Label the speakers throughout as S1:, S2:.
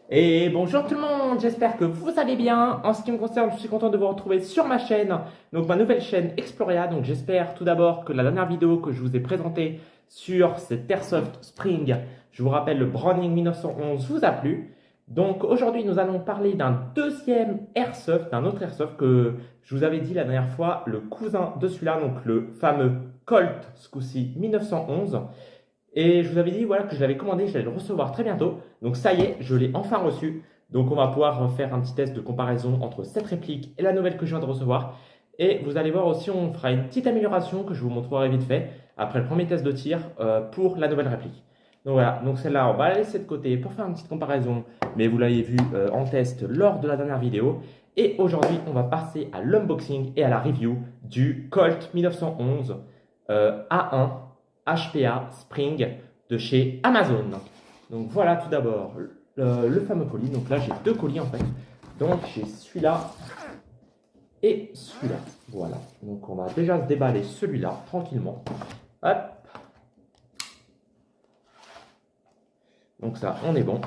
S1: Et bonjour tout le monde, j'espère que vous allez bien. En ce qui me concerne, je suis content de vous retrouver sur ma chaîne, donc ma nouvelle chaîne Exploria. Donc j'espère tout d'abord que la dernière vidéo que je vous ai présentée sur cet Airsoft Spring, je vous rappelle le Browning 1911, vous a plu. Donc aujourd'hui nous allons parler d'un deuxième Airsoft, d'un autre Airsoft que je vous avais dit la dernière fois, le cousin de celui-là, donc le fameux Colt, ce coup-ci 1911. Et je vous avais dit voilà, que je l'avais commandé, je j'allais le recevoir très bientôt. Donc ça y est, je l'ai enfin reçu. Donc on va pouvoir faire un petit test de comparaison entre cette réplique et la nouvelle que je viens de recevoir. Et vous allez voir aussi, on fera une petite amélioration que je vous montrerai vite fait après le premier test de tir pour la nouvelle réplique. Donc voilà, donc celle-là, on va la laisser de côté pour faire une petite comparaison. Mais vous l'avez vu en test lors de la dernière vidéo. Et aujourd'hui, on va passer à l'unboxing et à la review du Colt 1911 A1 HPA Spring de chez Amazon. Donc voilà tout d'abord le fameux colis. Donc là j'ai deux colis en fait. Donc j'ai celui-là et celui-là. Voilà. Donc on va déjà se déballer celui-là tranquillement. Hop. Donc ça on est bon.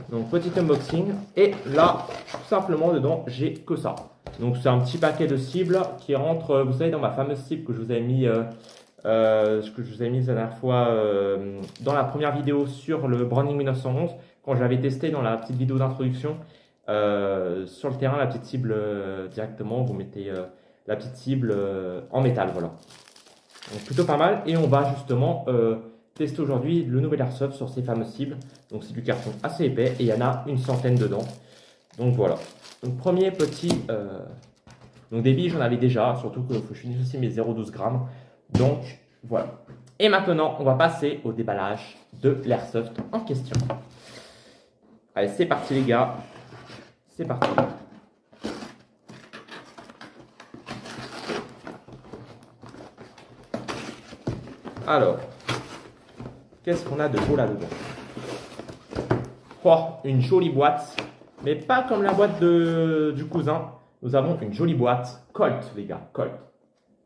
S1: Donc petit unboxing. Et là tout simplement dedans j'ai que ça. Donc c'est un petit paquet de cibles qui rentre, vous savez, dans ma fameuse cible que je vous avais mis, que je vous avais mis la dernière fois dans la première vidéo sur le Browning 1911, quand je l'avais testé dans la petite vidéo d'introduction. Sur le terrain, la petite cible directement, vous mettez la petite cible en métal, voilà. Donc plutôt pas mal. Et on va justement tester aujourd'hui le nouvel Airsoft sur ces fameuses cibles. Donc c'est du carton assez épais et il y en a une centaine dedans. Donc voilà. Donc premier petit... donc des billes, j'en avais déjà, surtout que je finisse aussi mes 0,12 grammes. Donc voilà. Et maintenant, on va passer au déballage de l'Airsoft en question. Allez, c'est parti les gars. C'est parti. Alors, qu'est-ce qu'on a de beau là-dedans? Oh, une jolie boîte. Mais pas comme la boîte du cousin. Nous avons une jolie boîte Colt, les gars. Colt.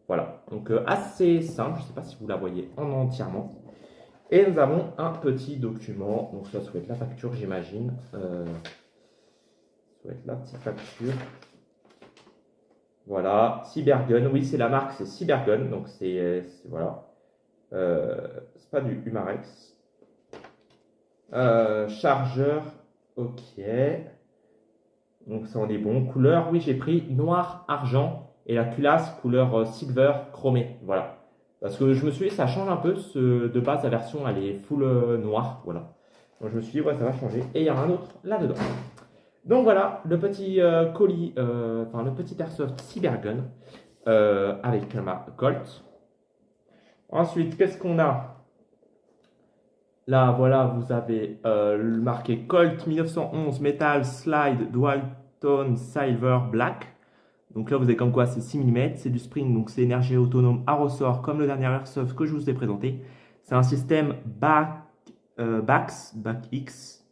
S1: Voilà. Donc assez simple. Je ne sais pas si vous la voyez en entièrement. Et nous avons un petit document. Donc ça doit être la facture, j'imagine. Ça doit être la petite facture. Voilà. Cybergun. Oui, c'est la marque, c'est Cybergun. Donc c'est voilà. C'est pas du Humarex. Chargeur. Ok. Donc ça on est bon. Couleur, oui, j'ai pris noir, argent et la culasse couleur silver chromé. Voilà. Parce que je me suis dit, ça change un peu. De base, la version, elle est full noire. Voilà. Donc je me suis dit, ouais, ça va changer. Et il y en a un autre là-dedans. Donc voilà, le petit colis, enfin le petit Airsoft Cybergun avec ma Colt. Ensuite, qu'est-ce qu'on a? Là, voilà, vous avez marqué Colt 1911 Metal Slide Dual Tone Silver Black. Donc là, vous avez comme quoi c'est 6 mm, c'est du spring, donc c'est énergie autonome à ressort comme le dernier Airsoft que je vous ai présenté. C'est un système Back X.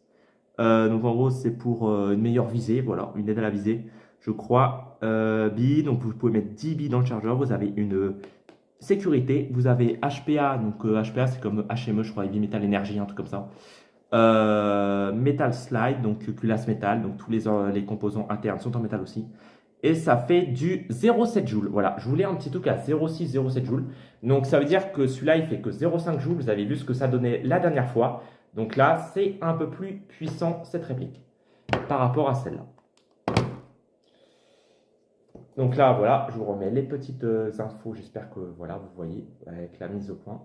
S1: Donc en gros, c'est pour une meilleure visée, voilà, une aide à la visée, je crois. Billes, donc vous pouvez mettre 10 billes dans le chargeur. Vous avez une sécurité, vous avez HPA, donc HPA c'est comme HME, je crois, Heavy Metal Energy, un truc comme ça. Metal Slide, donc culasse métal, donc tous les composants internes sont en métal aussi. Et ça fait du 0,7 joules. Voilà, je voulais un petit truc à 0,6, 0,7 joules. Donc ça veut dire que celui-là, il fait que 0,5 joules. Vous avez vu ce que ça donnait la dernière fois. Donc là, c'est un peu plus puissant cette réplique par rapport à celle-là. Donc là, voilà, je vous remets les petites infos. J'espère que voilà, vous voyez avec la mise au point.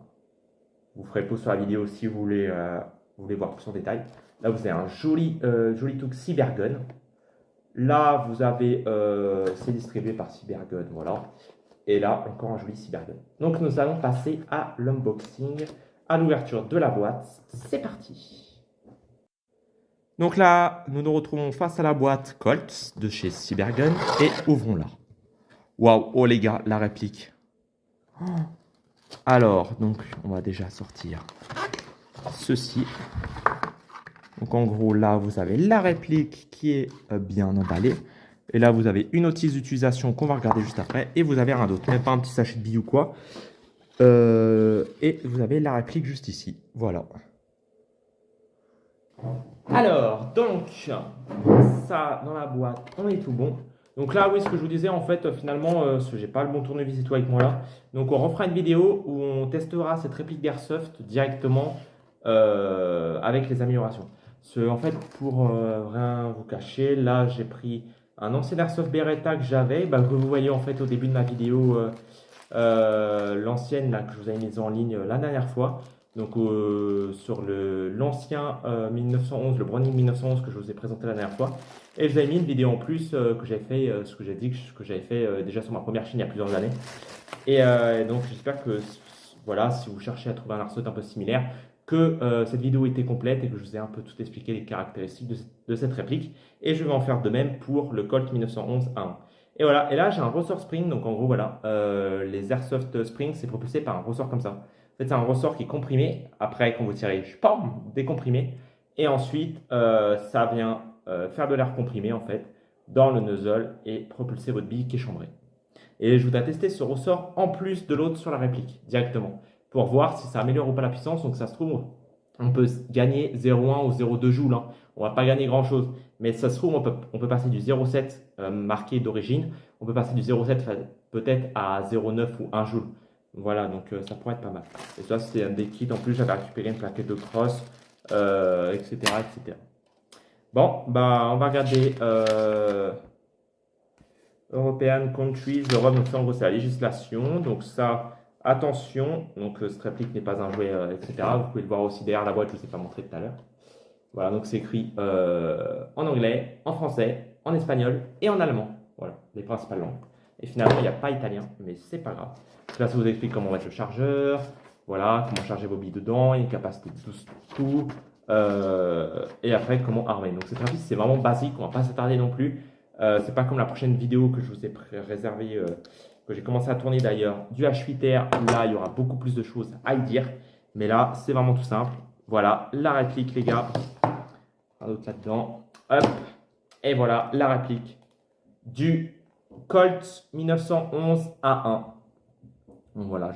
S1: Vous ferez pause sur la vidéo si vous voulez voir plus en détail. Là, vous avez un joli truc Cybergun. Là, vous avez, c'est distribué par Cybergun, voilà. Et là, encore un joli Cybergun. Donc, nous allons passer à l'unboxing, à l'ouverture de la boîte. C'est parti. Donc là, nous nous retrouvons face à la boîte Colt de chez Cybergun et ouvrons-la. Waouh, oh les gars, la réplique. Alors, donc, on va déjà sortir ceci. Donc en gros, là, vous avez la réplique qui est bien emballée. Et là, vous avez une notice d'utilisation qu'on va regarder juste après. Et vous avez rien d'autre, même pas un petit sachet de billes ou quoi. Et vous avez la réplique juste ici. Voilà. Alors, donc, ça, dans la boîte, on est tout bon. Donc là, oui, ce que je vous disais, en fait, finalement, j'ai pas le bon tournevis et tout avec moi là. Donc, on refera une vidéo où on testera cette réplique d'Airsoft directement avec les améliorations. En fait, pour rien vous cacher, là, j'ai pris un ancien Airsoft Beretta que j'avais, bah, que vous voyez en fait au début de ma vidéo, l'ancienne là, que je vous avais mise en ligne la dernière fois. Donc sur l'ancien 1911, le Browning 1911 que je vous ai présenté la dernière fois. Et je vous avais mis une vidéo en plus que j'avais fait, ce que j'ai dit que j'avais fait déjà sur ma première chaîne il y a plusieurs années. Et donc j'espère que voilà, si vous cherchez à trouver un airsoft un peu similaire, que cette vidéo était complète et que je vous ai un peu tout expliqué les caractéristiques de cette réplique. Et je vais en faire de même pour le Colt 1911 A1. Et voilà, et là j'ai un ressort spring, donc en gros voilà, les Airsoft Spring c'est propulsé par un ressort comme ça. En fait c'est un ressort qui est comprimé, après quand vous tirez, pam, décomprimé, et ensuite ça vient faire de l'air comprimé en fait dans le nozzle et propulser votre bille qui est chambrée. Et je voudrais tester ce ressort en plus de l'autre sur la réplique directement pour voir si ça améliore ou pas la puissance. Donc ça se trouve, on peut gagner 0,1 ou 0,2 joules. Hein. On va pas gagner grand chose. Mais ça se trouve, on peut passer du 0,7 marqué d'origine. On peut passer du 0,7 peut-être à 0,9 ou 1 joule. Voilà, donc ça pourrait être pas mal. Et ça, c'est un des kits. En plus, j'avais récupéré une plaquette de cross, etc., etc. Bon, bah, on va regarder European Countries, l'Europe, donc ça, en gros, c'est la législation. Donc ça, attention, donc cette réplique n'est pas un jouet, etc. Vous pouvez le voir aussi derrière la boîte, je ne vous ai pas montré tout à l'heure. Voilà, donc c'est écrit en anglais, en français, en espagnol et en allemand. Voilà, les principales langues. Et finalement, il n'y a pas italien, mais c'est pas grave. Là, ça vous explique comment mettre le chargeur, voilà, comment charger vos billes dedans, une capacité de tout, et après comment armer. Donc cette réplique, c'est vraiment basique, on va pas s'attarder non plus. C'est pas comme la prochaine vidéo que je vous ai réservée, que j'ai commencé à tourner d'ailleurs, du H8R, où là, il y aura beaucoup plus de choses à y dire. Mais là, c'est vraiment tout simple. Voilà, la réplique, les gars. Un autre là-dedans. Hop. Et voilà, la réplique du Colt 1911 A1. Donc voilà,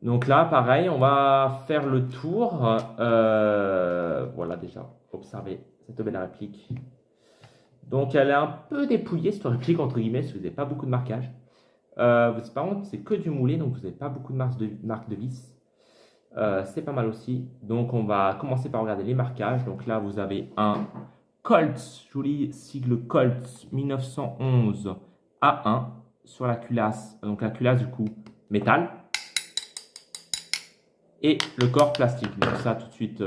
S1: Donc là, pareil, on va faire le tour. Voilà, déjà, observez cette belle réplique. Donc elle est un peu dépouillée, cette réplique, entre guillemets, si vous n'avez pas beaucoup de marquage. Par contre, c'est que du moulé, donc vous n'avez pas beaucoup de marques de vis. C'est pas mal aussi. Donc on va commencer par regarder les marquages. Donc là, vous avez un Colt, joli sigle Colt 1911 A1 sur la culasse. Donc la culasse, du coup, métal. Et le corps plastique. Donc ça, tout de suite,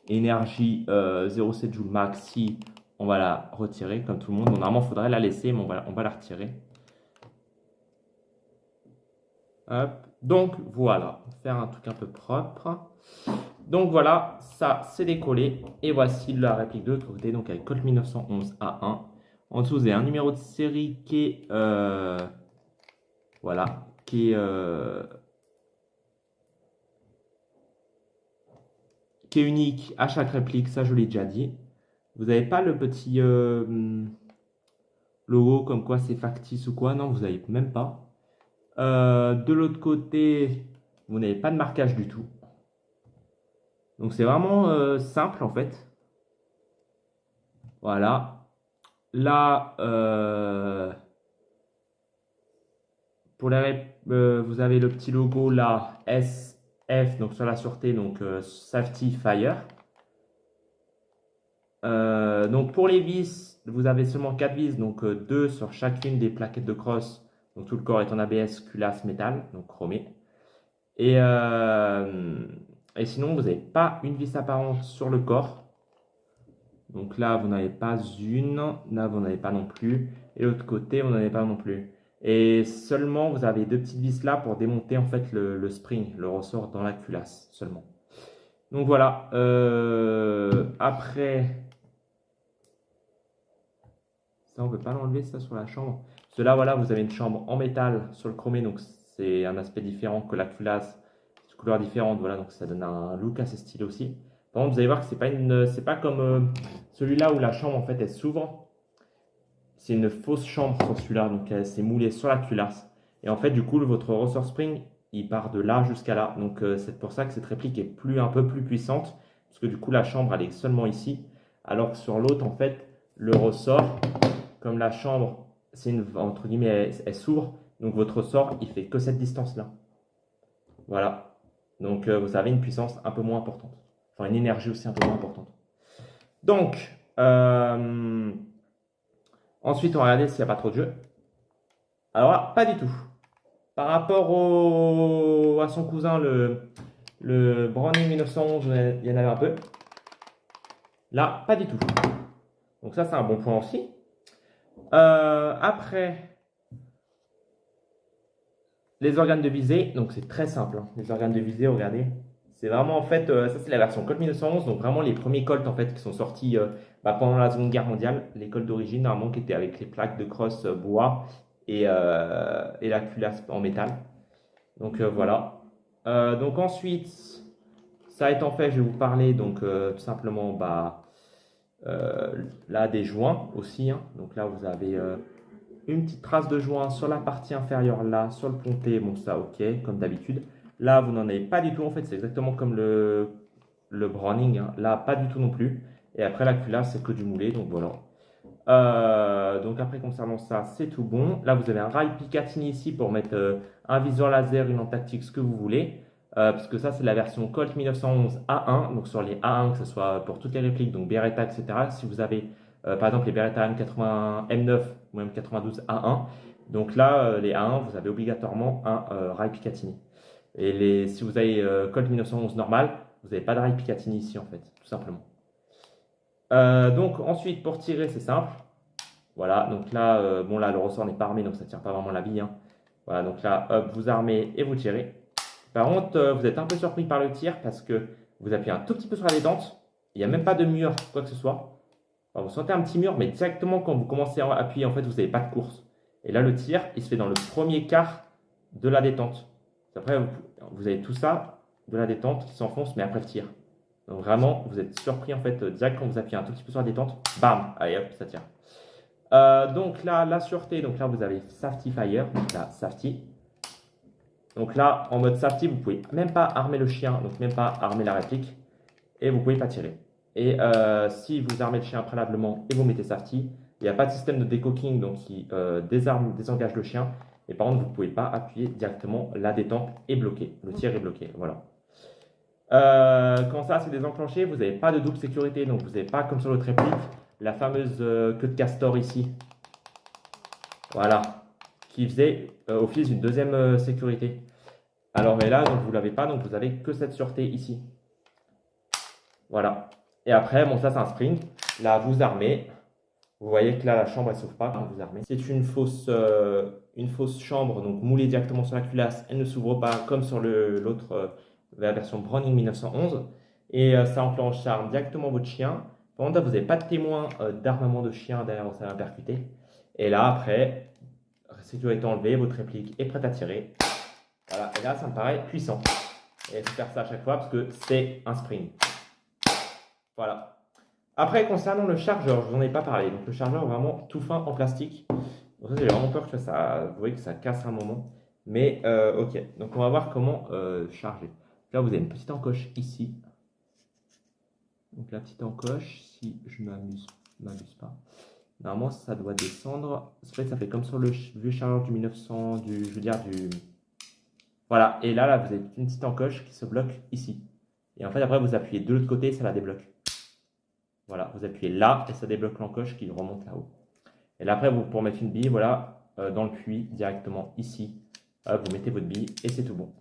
S1: énergie 0,7 joule max. Si on va la retirer comme tout le monde. Bon, normalement, il faudrait la laisser, mais on va la retirer. Hop. Donc voilà, faire un truc un peu propre. Donc voilà, ça c'est décollé. Et voici la réplique de l'autre côté, donc avec Colt 1911 A1. En dessous, vous avez un numéro de série qui est, voilà, qui est unique à chaque réplique, ça je l'ai déjà dit. Vous n'avez pas le petit logo comme quoi c'est factice ou quoi, non, vous n'avez même pas. De l'autre côté, vous n'avez pas de marquage du tout. Donc c'est vraiment simple en fait. Voilà. Là, vous avez le petit logo là, SF, donc sur la sûreté, donc Safety Fire. Donc pour les vis, vous avez seulement 4 vis, donc 2 sur chacune des plaquettes de crosse. Donc tout le corps est en ABS, culasse, métal, donc chromé. Et sinon, vous n'avez pas une vis apparente sur le corps. Donc là, vous n'avez pas une. Là, vous n'avez pas non plus. Et l'autre côté, vous n'en avez pas non plus. Et seulement, vous avez 2 petites vis là pour démonter en fait le spring, le ressort dans la culasse seulement. Donc voilà. Après, ça, on ne peut pas l'enlever ça sur la chambre. Cela, voilà, vous avez une chambre en métal sur le chromé, donc c'est un aspect différent que la culasse, c'est une couleur différente, voilà, donc ça donne un look assez stylé aussi. Par contre, vous allez voir que c'est pas comme celui-là où la chambre en fait elle s'ouvre. C'est une fausse chambre sur celui-là, donc c'est moulé sur la culasse. Et en fait, du coup, votre ressort spring, il part de là jusqu'à là. Donc, c'est pour ça que cette réplique est un peu plus puissante. Parce que du coup, la chambre, elle est seulement ici. Alors que sur l'autre, en fait, le ressort, comme la chambre, c'est entre guillemets, elle s'ouvre. Donc, votre ressort, il fait que cette distance-là. Voilà. Donc, vous avez une puissance un peu moins importante. Enfin, une énergie aussi un peu moins importante. Donc, ensuite, on va regarder s'il n'y a pas trop de jeux. Alors là, pas du tout. Par rapport à son cousin, le Browning 1911, il y en avait un peu. Là, pas du tout. Donc ça, c'est un bon point aussi. Après, les organes de visée. Donc c'est très simple, hein. Les organes de visée, regardez. C'est vraiment en fait, ça c'est la version Colt 1911. Donc vraiment les premiers Colt en fait qui sont sortis pendant la Seconde Guerre mondiale. Les Colt d'origine, normalement, qui étaient avec les plaques de crosse bois et la culasse en métal. Donc voilà. Donc ensuite, ça étant fait, je vais vous parler donc tout simplement là des joints aussi, hein. Donc là vous avez une petite trace de joint sur la partie inférieure là, sur le ponté. Bon ça ok, comme d'habitude. Là vous n'en avez pas du tout en fait, c'est exactement comme le Browning, hein. Là pas du tout non plus. Et après la culasse c'est que du moulé, donc voilà. Donc après concernant ça, c'est tout bon. Là vous avez un rail Picatinny ici pour mettre un viseur laser, une lampe tactique, ce que vous voulez. Parce que ça c'est la version Colt 1911 A1. Donc sur les A1, que ce soit pour toutes les répliques, donc Beretta, etc. Si vous avez par exemple les Beretta M80, M9 ou même 92 A1. Donc là les A1, vous avez obligatoirement un rail Picatinny. Et si vous avez Colt 1911 normal, vous n'avez pas de rail Picatinny ici en fait, tout simplement. Donc ensuite pour tirer c'est simple. Voilà, donc là, bon là le ressort n'est pas armé donc ça ne tire pas vraiment la bille, hein. Voilà, donc là hop, vous armez et vous tirez. Par contre vous êtes un peu surpris par le tir parce que vous appuyez un tout petit peu sur la détente. Il n'y a même pas de mur, quoi que ce soit. Alors, vous sentez un petit mur mais directement quand vous commencez à appuyer en fait vous n'avez pas de course. Et là le tir il se fait dans le premier quart de la détente. Après vous avez tout ça de la détente qui s'enfonce mais après le tir. Donc vraiment, vous êtes surpris en fait, direct quand vous appuyez un tout petit peu sur la détente, bam, allez hop, ça tire. Donc là, la sûreté, donc là vous avez Safety Fire, donc là, Safety. Donc là, en mode Safety, vous pouvez même pas armer le chien, donc même pas armer la réplique, et vous pouvez pas tirer. Et si vous armez le chien préalablement et vous mettez Safety, il n'y a pas de système de décocking, donc qui désengage le chien. Et par contre, vous ne pouvez pas appuyer directement, la détente est bloquée, le tir est bloqué, voilà. Quand ça c'est désenclenché, vous n'avez pas de double sécurité, donc vous n'avez pas comme sur l'autre réplique la fameuse queue de castor ici, voilà, qui faisait office d'une deuxième sécurité. Alors mais là donc vous l'avez pas, donc vous avez que cette sûreté ici, voilà. Et après bon ça c'est un spring, là vous armez, vous voyez que là la chambre elle s'ouvre pas quand vous armez. C'est une fausse chambre, donc moulée directement sur la culasse, elle ne s'ouvre pas comme sur l'autre la version Browning 1911. Et ça enclenche, ça arme directement votre chien. Par contre, là, vous n'avez pas de témoin d'armement de chien derrière où ça va percuter. Et là, après, sécurité enlevée, votre réplique est prête à tirer. Voilà, et là, ça me paraît puissant. Et il faut faire ça à chaque fois parce que c'est un spring. Voilà. Après, concernant le chargeur, je ne vous en ai pas parlé. Donc, le chargeur est vraiment tout fin en plastique. Donc, ça, j'ai vraiment peur que vous voyez que ça casse un moment. Mais, ok. Donc, on va voir comment charger. Là, vous avez une petite encoche ici. Donc, la petite encoche, si je ne m'abuse pas. Normalement, ça doit descendre. En fait, ça fait comme sur le vieux chargeur du 1900, je veux dire, Voilà. Et là, vous avez une petite encoche qui se bloque ici. Et en fait, après, vous appuyez de l'autre côté, ça la débloque. Voilà. Vous appuyez là et ça débloque l'encoche qui remonte là-haut. Et là, après, pour mettre une bille, voilà, dans le puits, directement ici. Vous mettez votre bille et c'est tout bon.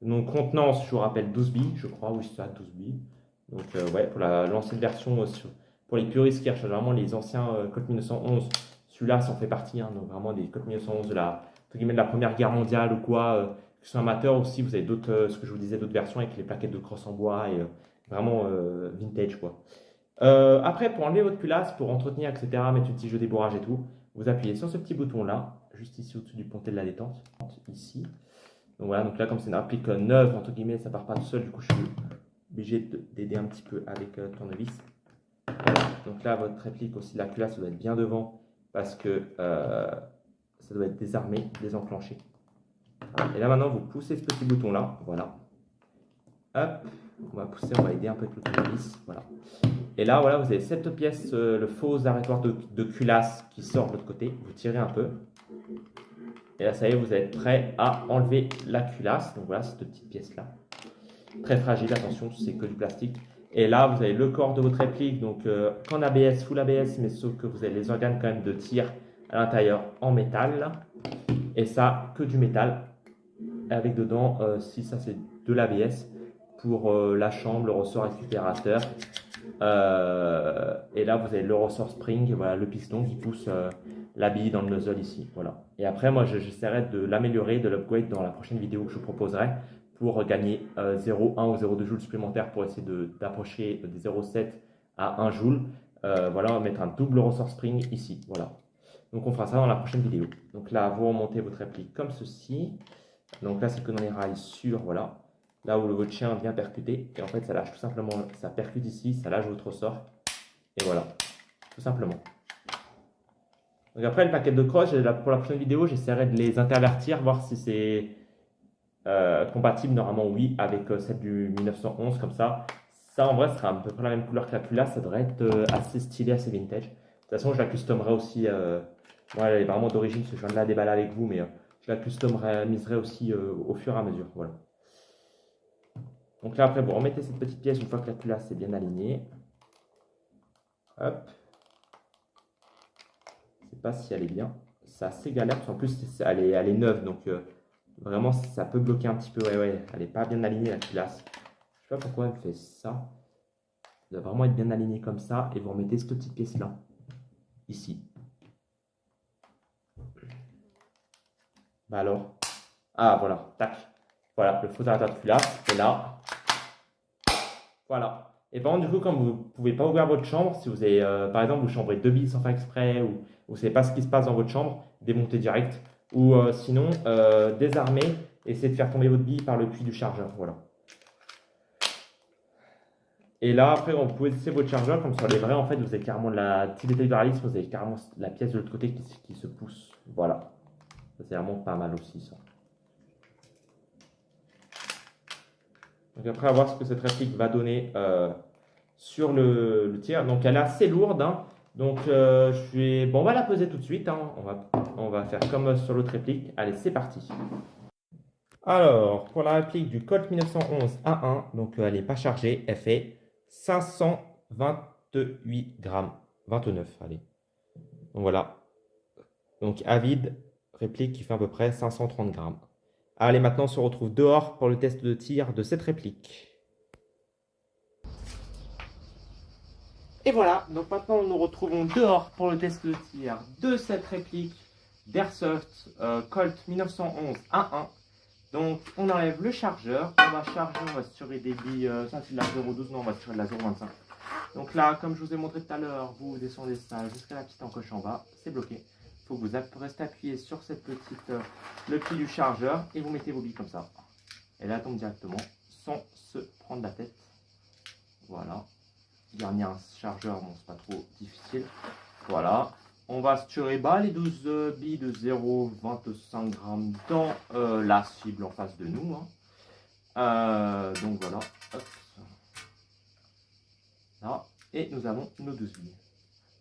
S1: Donc, contenance, je vous rappelle, 12 billes, je crois. Oui, c'est ça, 12 billes. Donc, ouais, pour l'ancienne version, pour les puristes qui recherchent vraiment les anciens Colt 1911, celui-là, ça en fait partie. Hein, donc, vraiment des Colt 1911 de la Première Guerre mondiale ou quoi. Qui sont amateurs aussi, vous avez d'autres, ce que je vous disais, d'autres versions avec les plaquettes de crosse en bois et vraiment vintage, quoi. Après, pour enlever votre culasse, pour entretenir, etc., mettre un petit jeu débourrage et tout, vous appuyez sur ce petit bouton-là, juste ici au-dessus du pontet de la détente, ici. Donc voilà, donc là, comme c'est une applique neuve, entre guillemets, ça part pas tout seul, du coup, je suis obligé d'aider un petit peu avec tournevis. Voilà. Donc là, votre réplique aussi, la culasse doit être bien devant parce que ça doit être désarmé, désenclenché. Et là maintenant, vous poussez ce petit bouton-là. Voilà. Hop. On va pousser, on va aider un peu avec le tournevis. Voilà. Et là, voilà, vous avez cette pièce, le faux arrêtoir de culasse qui sort de l'autre côté. Vous tirez un peu. Et là, ça y est, vous êtes prêt à enlever la culasse. Donc voilà, cette petite pièce-là. Très fragile, attention, c'est que du plastique. Et là, vous avez le corps de votre réplique, donc qu'en ABS, full ABS, mais sauf que vous avez les organes quand même de tir à l'intérieur en métal. Et ça, que du métal. Avec dedans, si ça c'est de l'ABS, pour la chambre, le ressort récupérateur. Et là, vous avez le ressort spring, voilà, le piston qui pousse la bille dans le nozzle ici. Voilà. Et après, moi, j'essaierai de l'améliorer, de l'upgrade dans la prochaine vidéo que je vous proposerai pour gagner 0,1 ou 0,2 joules supplémentaires pour essayer d'approcher des 0,7 à 1 joule. Voilà, on va mettre un double ressort spring ici. Voilà. Donc, on fera ça dans la prochaine vidéo. Donc là, vous remontez votre réplique comme ceci. Donc là, c'est que dans les rails sur, voilà, là où votre chien vient percuter. Et en fait, ça lâche tout simplement, ça percute ici, ça lâche votre ressort. Et voilà, tout simplement. Donc après, le paquet de croches, pour la prochaine vidéo, j'essaierai de les intervertir, voir si c'est compatible. Normalement, oui, avec celle du 1911, comme ça. Ça, en vrai, sera à peu près la même couleur que la culasse. Ça devrait être assez stylé, assez vintage. De toute façon, je la customerai aussi. Moi, elle est vraiment d'origine, parce que je viens de la déballer avec vous, mais je la customiserai aussi au fur et à mesure. Voilà. Donc là, après, vous remettez cette petite pièce une fois que la culasse est bien alignée. Hop. Je ne sais pas si elle est bien. C'est assez galère, parce qu'en plus, elle est neuve, donc vraiment, ça peut bloquer un petit peu. Ouais, elle n'est pas bien alignée, la culasse. Je ne sais pas pourquoi elle fait ça. Elle doit vraiment être bien alignée comme ça. Et vous remettez cette petite pièce-là, ici. Bah alors. Ah, voilà, tac. Voilà, le faux arrêteur de culasse. Et là, voilà. Et par contre, du coup, comme vous ne pouvez pas ouvrir votre chambre, si vous avez, par exemple, vous chambrez deux billes sans faire exprès, ou vous ne savez pas ce qui se passe dans votre chambre, démontez direct. Ou sinon, désarmer, essayez de faire tomber votre bille par le puits du chargeur. Voilà. Et là, après, vous pouvez laisser votre chargeur, comme sur les vrais, en fait, vous avez carrément la petite détail de réalisme, vous avez carrément la pièce de l'autre côté qui se pousse. Voilà. Ça, c'est vraiment pas mal aussi, ça. Donc après, à voir ce que cette réplique va donner sur le tir. Donc elle est assez lourde, hein. Donc bon, on va la peser tout de suite, hein. On va faire comme sur l'autre réplique. Allez, c'est parti. Alors, pour la réplique du Colt 1911 A1, donc elle n'est pas chargée, elle fait 528 grammes. 29, allez. Donc voilà. Donc à vide, réplique qui fait à peu près 530 grammes. Allez, maintenant on se retrouve dehors pour le test de tir de cette réplique. Et voilà, donc maintenant nous nous retrouvons dehors pour le test de tir de cette réplique d'Airsoft Colt 1911 A1. Donc on enlève le chargeur, on va charger, on va se tirer des billes, ça c'est de la 0,12, non on va se tirer de la 0,25. Donc là, comme je vous ai montré tout à l'heure, vous descendez ça jusqu'à la petite encoche en bas, c'est bloqué. Il faut que vous restez appuyé sur cette petite, le pied du chargeur et vous mettez vos billes comme ça. Et là, elle tombe directement sans se prendre la tête. Voilà. Garnir un chargeur, bon, c'est pas trop difficile. Voilà. On va se tirer bas les 12 billes de 0,25 g dans la cible en face de nous. Hein. Donc voilà. Hop. Là. Et nous avons nos 12 billes.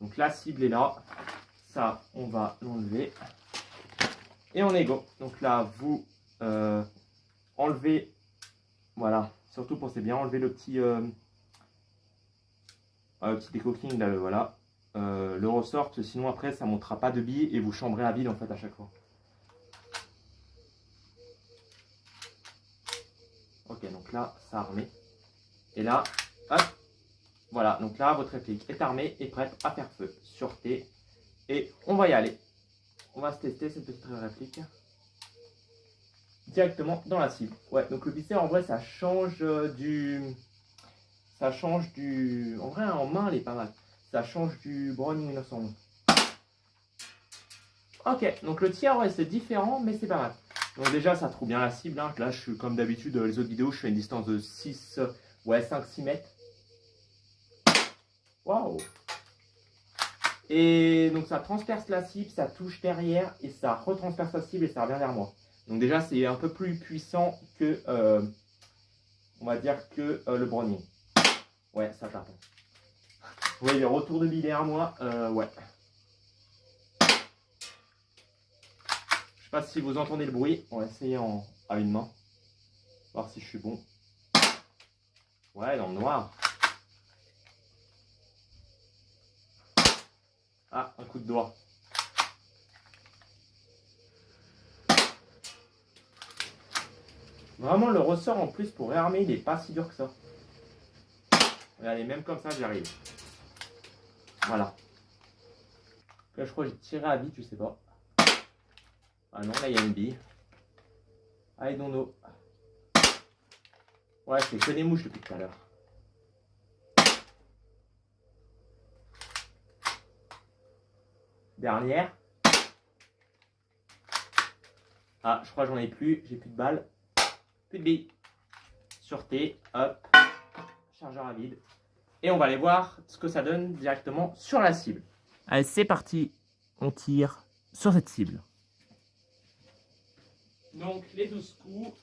S1: Donc la cible est là. Ça, on va l'enlever. Et on est go. Donc là, vous enlevez. Voilà. Surtout pensez bien enlever le petit décoquing là, voilà. Le ressort, sinon après ça ne montera pas de billes et vous chambrez à vide en fait à chaque fois. Ok, donc là, ça a armé. Et là, hop, voilà. Donc là, votre réplique est armée et prête à faire feu. Sûreté. Et on va y aller. On va se tester cette petite réplique. Directement dans la cible. Ouais, donc le pistolet en vrai, ça change du... Ça change du... En vrai, en main, elle est pas mal. Ça change du Browning 1911. Ok, donc le tir, ouais, c'est différent, mais c'est pas mal. Donc déjà, ça trouve bien la cible. Hein. Là, je suis comme d'habitude, les autres vidéos, je fais une distance de 6, ouais, 5-6 mètres. Waouh! Et donc ça transperce la cible, ça touche derrière et ça retransperce la cible et ça revient vers moi. Donc déjà, c'est un peu plus puissant que, on va dire, que le Browning. Ouais, ça tape. Vous voyez, le retour de billes derrière moi, ouais. Je sais pas si vous entendez le bruit. On va essayer à une main. Voir si je suis bon. Ouais, dans le noir. Ah, un coup de doigt. Vraiment, le ressort en plus pour réarmer, il n'est pas si dur que ça. Regardez, même comme ça, j'y arrive. Voilà. Là, je crois que j'ai tiré à vide, je sais pas. Ah non, là, il y a une bille. I don't know. Ouais, c'est que des mouches depuis tout à l'heure. Dernière. Ah, je crois que j'en ai plus. J'ai plus de balles. Plus de billes. Sûreté. Hop. Chargeur à vide. Et on va aller voir ce que ça donne directement sur la cible. Allez, c'est parti. On tire sur cette cible. Donc, les 12 coups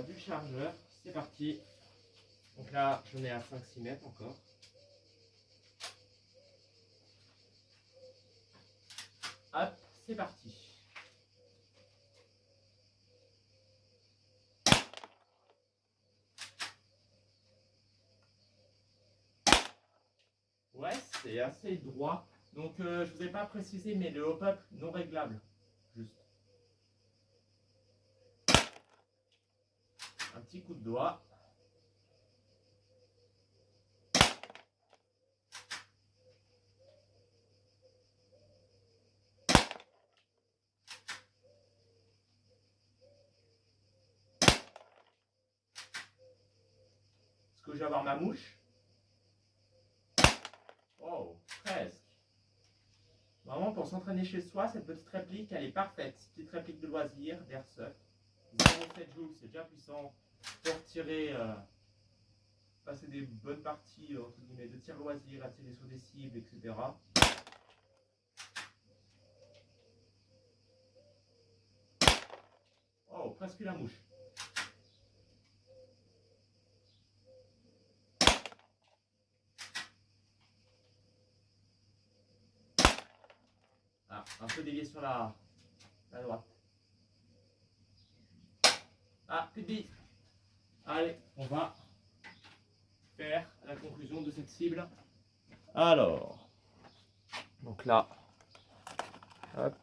S1: du chargeur. C'est parti. Donc là, j'en ai à 5-6 mètres encore. Hop, c'est parti. Ouais, c'est assez droit. Donc, je ne vous ai pas précisé, mais le hop-up non réglable. Juste. Un petit coup de doigt. Est-ce que je vais avoir ma mouche? Oh, presque. Vraiment, pour s'entraîner chez soi, cette petite réplique, elle est parfaite. Petite réplique de loisir, d'Airsoft. 0,7 joules, c'est déjà puissant. Pour tirer, passer des bonnes parties, entre guillemets, de tir loisir, à tirer sur des cibles, etc. Oh, presque la mouche. Ah, un peu dévié sur la droite. Ah, plus de billes. Allez, on va faire la conclusion de cette cible. Alors, donc là, hop.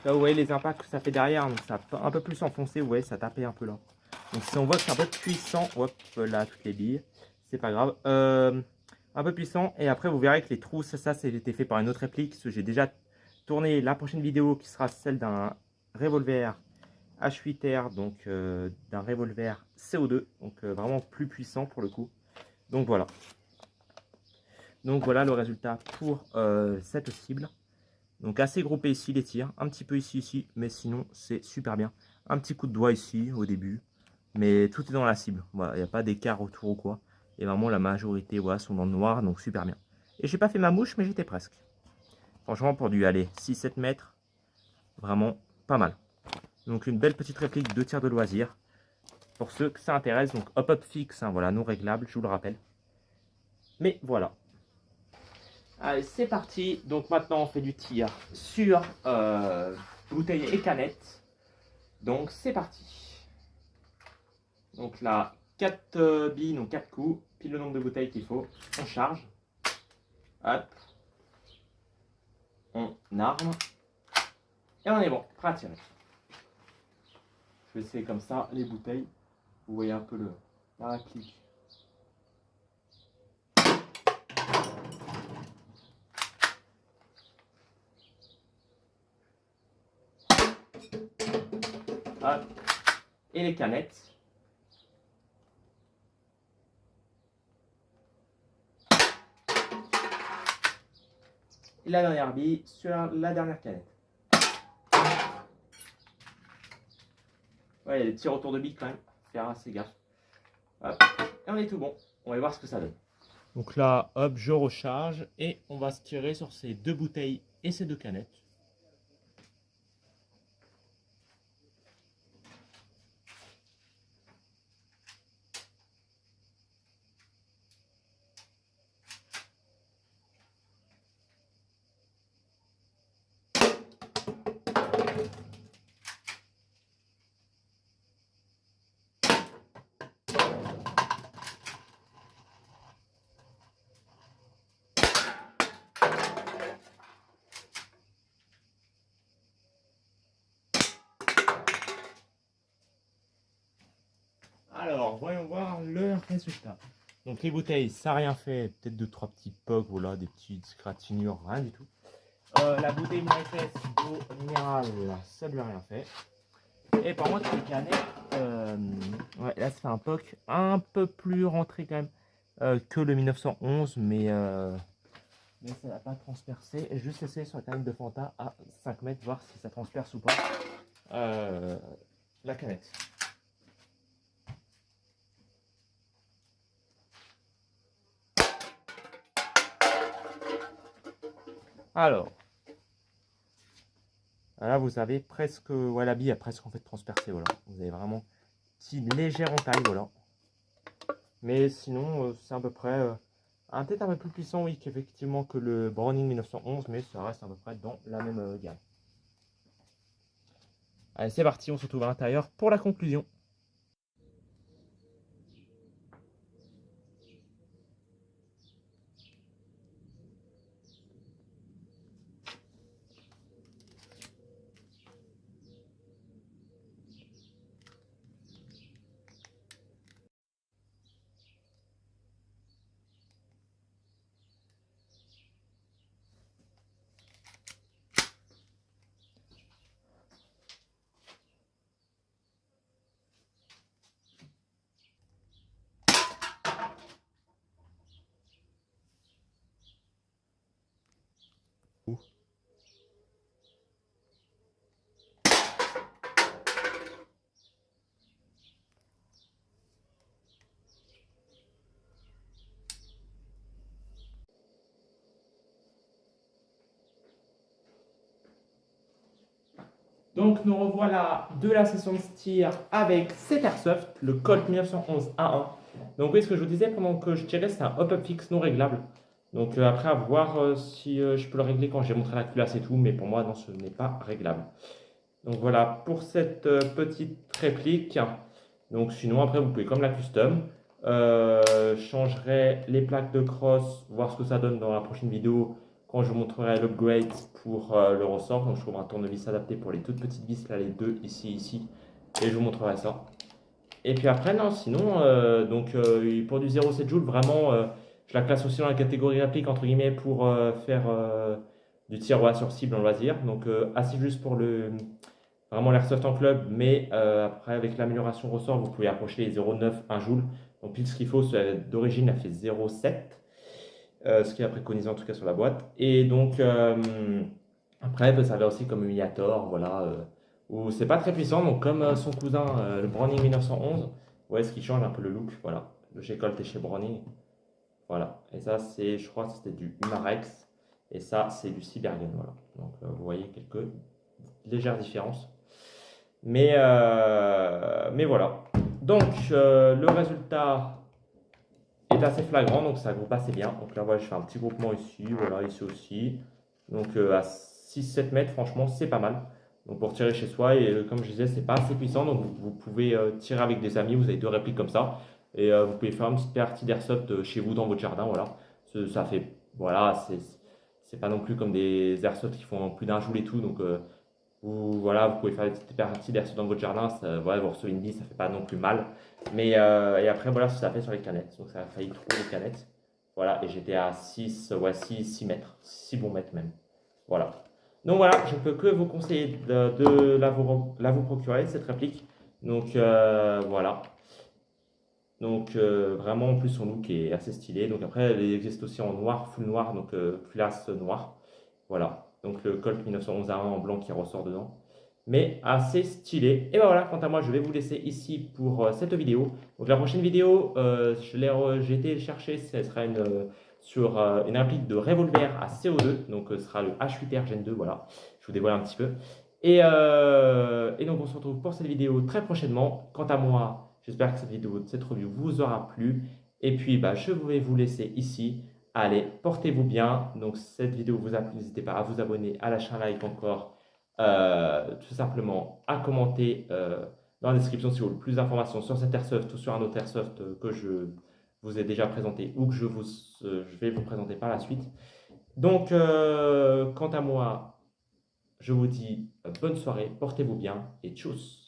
S1: Là, vous voyez les impacts que ça fait derrière, donc ça a un peu plus enfoncé, vous voyez, ça tapait un peu là. Donc si on voit que c'est un peu puissant, hop, là, toutes les billes, c'est pas grave. Un peu puissant, et après vous verrez que les trous, ça c'était fait par une autre réplique, parce que j'ai déjà tourné la prochaine vidéo qui sera celle d'un revolver H8R, donc d'un revolver CO2, donc vraiment plus puissant pour le coup. Donc voilà. Donc voilà le résultat pour cette cible. Donc assez groupé ici les tirs, un petit peu ici, mais sinon c'est super bien. Un petit coup de doigt ici au début, mais tout est dans la cible. Voilà, il n'y a pas d'écart autour ou quoi. Et vraiment la majorité voilà, sont dans le noir, donc super bien. Et j'ai pas fait ma mouche, mais j'étais presque. Franchement pour du aller 6-7 mètres, vraiment pas mal. Donc une belle petite réplique de tir de loisir. Pour ceux que ça intéresse, donc hop-up fixe, hein, voilà, non réglable, je vous le rappelle. Mais voilà. Allez, c'est parti. Donc maintenant, on fait du tir sur bouteille et canette. Donc c'est parti. Donc là, 4 billes, donc 4 coups, pile le nombre de bouteilles qu'il faut. On charge. Hop. On arme. Et on est bon, prêt à tirer. Je vais essayer comme ça, les bouteilles. Vous voyez un peu la réplique. Hop. Et les canettes. Et la dernière bille sur la dernière canette. Ouais, il y a des petits retours de billes quand même. Faire assez gaffe. Hop. Et on est tout bon. On va voir ce que ça donne. Donc là, hop, je recharge et on va se tirer sur ces 2 bouteilles et ces 2 canettes. Alors, voyons voir le résultat. Donc les bouteilles, ça n'a rien fait. Peut-être 2-3 petits pocs, voilà, des petites gratinures, rien du tout. La bouteille Myfest d'eau minérale, ça lui a rien fait. Et par contre, les canettes, ouais, là, ça fait un poc un peu plus rentré quand même que le 1911, mais ça n'a pas transpercé. Et juste essayer sur la canette de Fanta à 5 mètres, voir si ça transperce ou pas la canette. Alors, là vous avez presque, ouais, la bille a presque en fait transpercé, voilà. Vous avez vraiment une petite légère entaille, voilà. Mais sinon, c'est à peu près, peut-être un peu plus puissant, oui, qu'effectivement que le Browning 1911, mais ça reste à peu près dans la même gamme. Allez, c'est parti, on se retrouve à l'intérieur pour la conclusion. Donc nous revoilà de la session de tir avec cet Airsoft, le Colt 1911 A1. Donc oui, ce que je vous disais pendant que je tirais, c'est un hop-up fixe non réglable. Donc après, à voir si je peux le régler quand j'ai montré la culasse et tout, mais pour moi, non, ce n'est pas réglable. Donc voilà, pour cette petite réplique. Donc sinon, après, vous pouvez comme la custom. Je changerai les plaques de cross, voir ce que ça donne dans la prochaine vidéo quand je vous montrerai l'upgrade pour le ressort. Donc je trouverai un tournevis adapté pour les toutes petites vis, là les deux ici, et je vous montrerai ça. Et puis après, non, sinon, pour du 0,7 joules, vraiment, je la classe aussi dans la catégorie réplique, entre guillemets, pour faire du tir sur cible en loisir. Donc assez juste pour vraiment l'airsoft en club, mais après, avec l'amélioration ressort, vous pouvez approcher les 0,9, 1 joule. Donc pile ce qu'il faut, d'origine, elle fait 0,7. Ce qui est préconisé en tout cas sur la boîte. Et donc, après, ça servait aussi comme humiliator, voilà, où c'est pas très puissant. Donc, comme son cousin, le Browning 1911, ouais, ce qui change un peu le look, voilà. Le chez Colt et chez Browning, voilà. Et ça, je crois que c'était du Humarex, et ça, c'est du Cybergun, voilà. Donc, vous voyez quelques légères différences. Mais voilà. Donc, le résultat est assez flagrant, donc ça groupe assez bien. Donc là, voilà, je fais un petit groupement ici, voilà, ici aussi. Donc à 6-7 mètres, franchement, c'est pas mal. Donc pour tirer chez soi, et comme je disais, c'est pas assez puissant, donc vous pouvez tirer avec des amis, vous avez deux répliques comme ça. Et vous pouvez faire une petite partie d'airsoft chez vous dans votre jardin, voilà. Ça fait, voilà, c'est pas non plus comme des airsoft qui font plus d'un joule et tout, donc voilà, vous pouvez faire des petites parties d'airsoft dans votre jardin, voilà, vous recevez une bille, ça fait pas non plus mal. Mais et après, voilà ce que ça fait sur les canettes. Donc ça a failli trouver les canettes. Voilà, et j'étais à 6, ouais, 6 mètres, 6 bons mètres même. Voilà. Donc voilà, je ne peux que vous conseiller de la vous procurer, cette réplique. Donc voilà. Donc vraiment, en plus, son look est assez stylé. Donc après, elle existe aussi en noir, full noir, donc culasse noir. Voilà. Donc le Colt 1911 A1 en blanc qui ressort dedans. Mais assez stylé. Et ben voilà, quant à moi, je vais vous laisser ici pour cette vidéo. Donc la prochaine vidéo, j'ai été chercher, ce sera sur une réplique de revolver à CO2. Donc ce sera le H8R Gen 2, voilà. Je vous dévoile un petit peu. Et donc on se retrouve pour cette vidéo très prochainement. Quant à moi, j'espère que cette review vous aura plu. Et puis bah, je vais vous laisser ici. Allez, portez-vous bien. Donc cette vidéo vous a plu, n'hésitez pas à vous abonner, à lâcher un like encore tout simplement à commenter dans la description si vous voulez plus d'informations sur cet airsoft ou sur un autre airsoft que je vous ai déjà présenté ou que je vais vous présenter par la suite. Donc, quant à moi, je vous dis bonne soirée, portez-vous bien et tchuss!